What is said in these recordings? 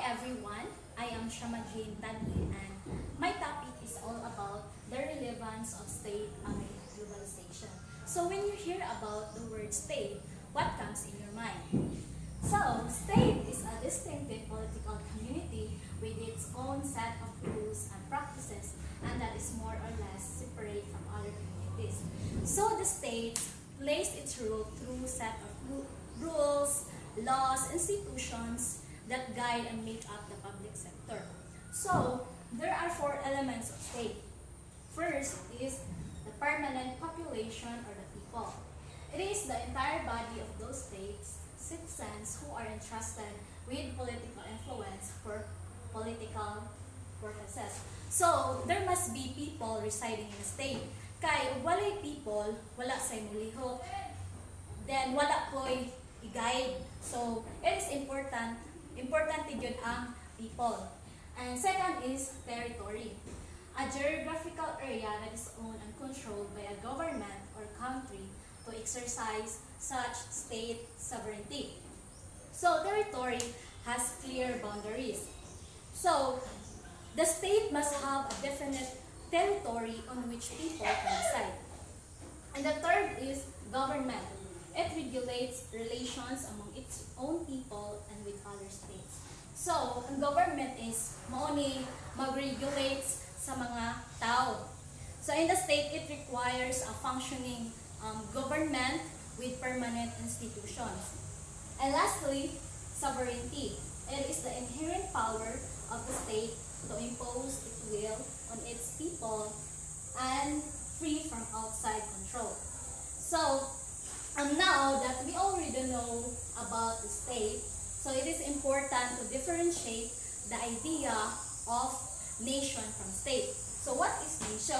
everyone, I am Shama Jane Tadley, and my topic is all about the relevance of state amid globalization. So when you hear about the word state, what comes in your mind? So, state is a distinctive political community with its own set of rules and practices, and that is more or less separate from other communities. So the state plays its role through set of rules, laws, institutions that guide and make up the public sector. So, there are four elements of state. First is the permanent population or the people. It is the entire body of those states, citizens who are entrusted with political influence for political purposes. So, there must be people residing in the state. Kay, walay people, wala say mulihok. Then, wala po'y i-guide. So, it is important yun ang people. And second is territory. A geographical area that is owned and controlled by a government or country to exercise such state sovereignty. So, territory has clear boundaries. So, the state must have a definite territory on which people can reside. And the third is government. It regulates relations among its own people and with other states. So, ang government is mauni mag-regulates sa mga tao. So, in the state, it requires a functioning government with permanent institutions. And lastly, sovereignty. It is the inherent power of the state to impose its will on its people and free from outside control. So, now that we already know about the state, so it is important to differentiate the idea of nation from state. So what is nation?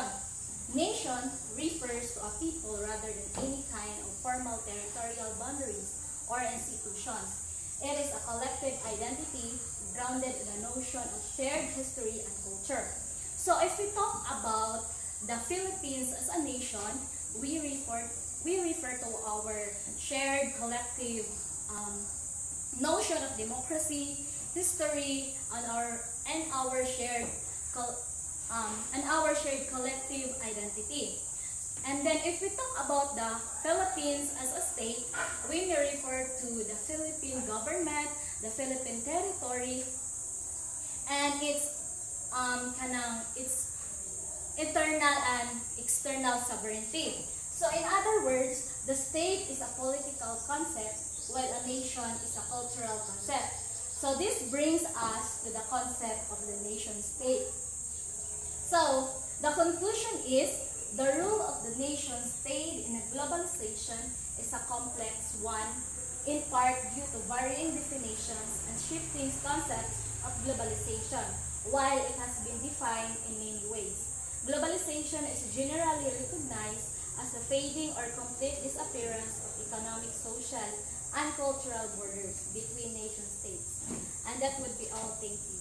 Nation refers to a people rather than any kind of formal territorial boundaries or institutions. It is a collective identity grounded in a notion of shared history and culture. So if we talk about the Philippines as a nation, we refer to our shared collective notion of democracy, history, and our shared collective identity. And then if we talk about the Philippines as a state, we may refer to the Philippine government, the Philippine territory, and its internal and external sovereignty. So in other words, the state is a political concept while a nation is a cultural concept. So this brings us to the concept of the nation state. So the conclusion is the role of the nation state in a globalization is a complex one, in part due to varying definitions and shifting concepts of globalization, while it has been defined in many ways. Globalization is generally recognized as the fading or complete disappearance of economic, social, and cultural borders between nation states. And that would be all. Thank you.